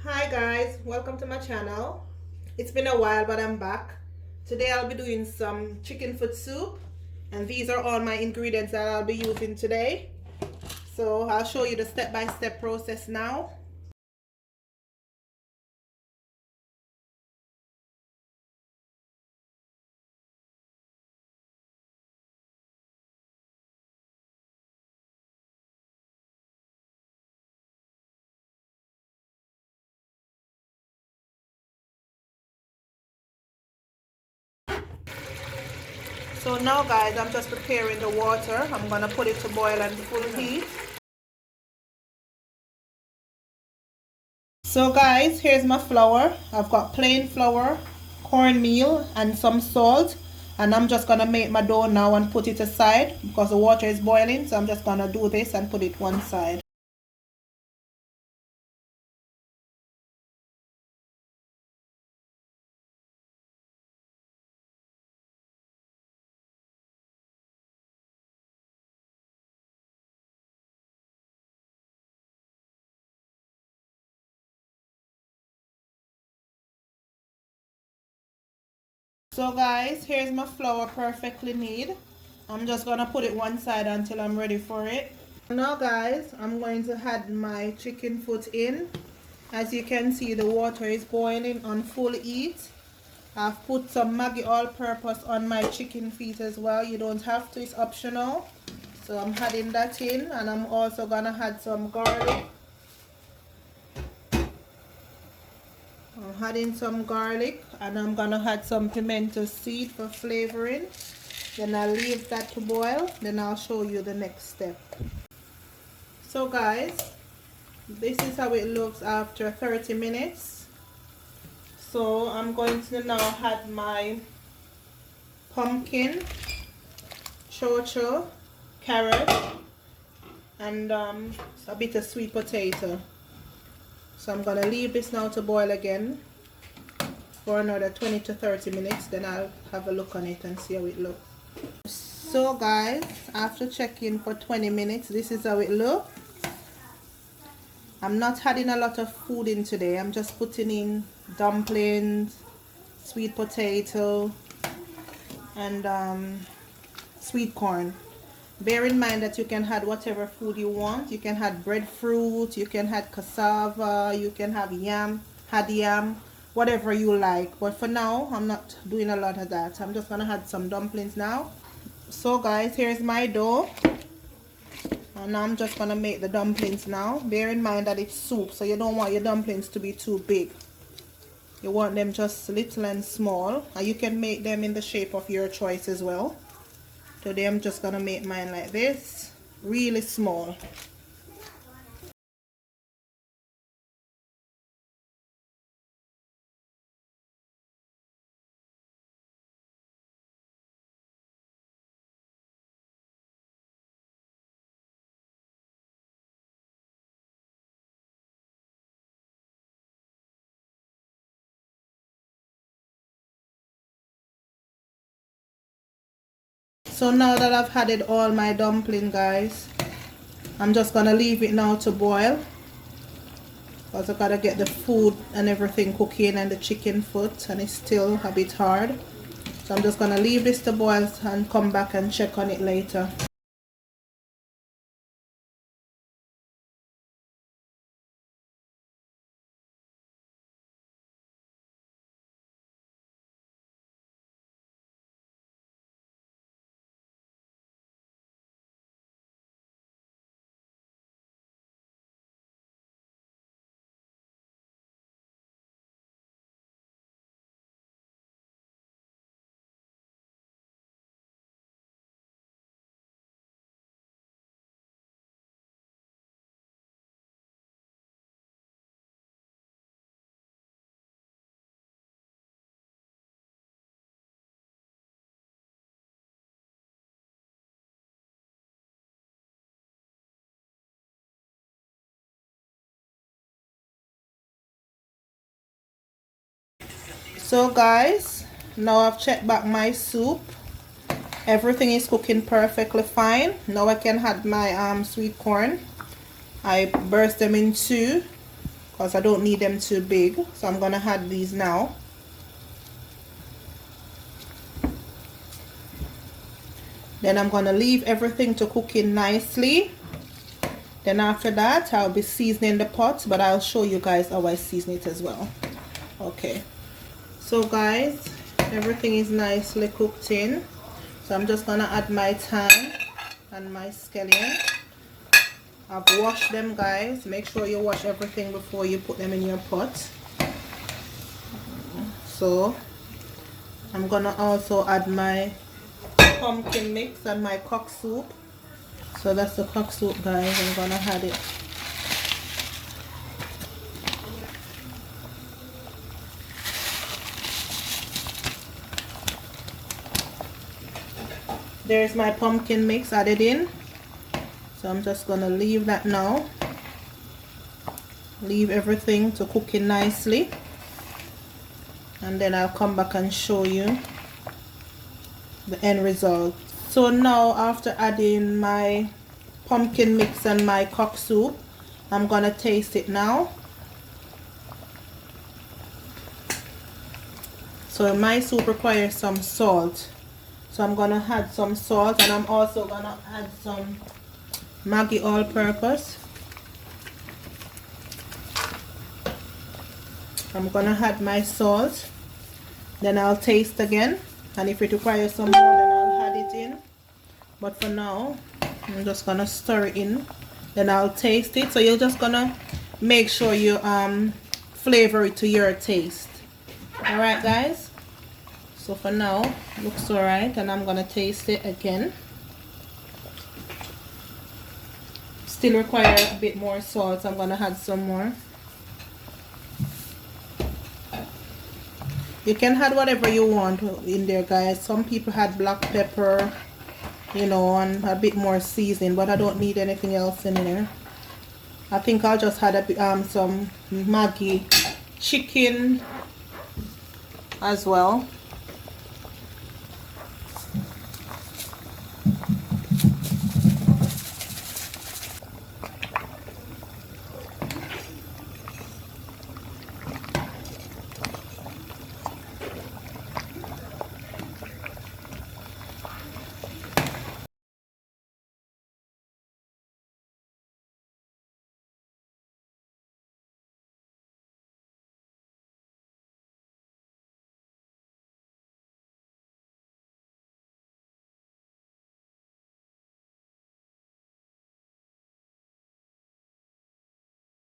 Hi guys, welcome to my channel. It's been a while but I'm back. Today I'll be doing some chicken foot soup and these are all my ingredients that I'll be using today. So I'll show you the step-by-step process now. So now guys, I'm just preparing the water. I'm gonna put it to boil on full heat. So guys, here's my flour. I've got plain flour, cornmeal and some salt, and I'm just gonna make my dough now and put it aside because the water is boiling. So I'm just gonna do this and put it one side. So guys, here's my flour perfectly knead. I'm just gonna put it one side until I'm ready for it. Now guys, I'm going to add my chicken foot in. As you can see, the water is boiling on full heat. I've put some Maggi all-purpose on my chicken feet as well. You don't have to, it's optional. So I'm adding that in, and I'm also gonna add some garlic. I'm adding some garlic, and I'm gonna add some pimento seed for flavoring. Then I'll leave that to boil. Then I'll show you the next step. So guys, this is how it looks after 30 minutes. So I'm going to now add my pumpkin, chocho, carrot, and a bit of sweet potato. So I'm gonna leave this now to boil again for another 20 to 30 minutes. Then I'll have a look on it and see how it looks. So guys, after checking for 20 minutes, this is how it looks. I'm not adding a lot of food in today. I'm just putting in dumplings, sweet potato, and sweet corn. Bear in mind that you can add whatever food you want. You can add breadfruit, you can add cassava, you can have yam, whatever you like. But for now, I'm not doing a lot of that. I'm just gonna add some dumplings now. So guys, here's my dough. And I'm just gonna make the dumplings now. Bear in mind that it's soup, so you don't want your dumplings to be too big. You want them just little and small. And you can make them in the shape of your choice as well. Today I'm just gonna make mine like this, really small. So now that I've added all my dumpling guys, I'm just gonna leave it now to boil, because I gotta get the food and everything cooking and the chicken foot, and it's still a bit hard. So I'm just gonna leave this to boil and come back and check on it later. So guys, now I've checked back my soup. Everything is cooking perfectly fine. Now I can add my sweet corn. I burst them in two because I don't need them too big. So I'm gonna add these now. Then I'm gonna leave everything to cook in nicely. Then after that I'll be seasoning the pot, but I'll show you guys how I season it as well. Okay, so guys, everything is nicely cooked in. So I'm just gonna add my thyme and my scallion. I've washed them, guys. Make sure you wash everything before you put them in your pot. So I'm gonna also add my pumpkin mix and my cock soup. So that's the cock soup, guys. I'm gonna add it. There's my pumpkin mix added in. So I'm just gonna leave that now. Leave everything to cook in nicely, and then I'll come back and show you the end result. So now, after adding my pumpkin mix and my cock soup, I'm gonna taste it now. So my soup requires some salt, so I'm gonna add some salt, and I'm also gonna add some Maggi all-purpose. I'm gonna add my salt, then I'll taste again, and if it requires some more, then I'll add it in. But for now, I'm just gonna stir it in, then I'll taste it. So you're just gonna make sure you flavor it to your taste. Alright guys, so for now looks alright, and I'm gonna taste it again. Still require a bit more salt, so I'm gonna add some more. You can add whatever you want in there, guys. Some people had black pepper, you know, and a bit more seasoning, but I don't need anything else in there. I think I'll just add a bit, some Maggi chicken as well.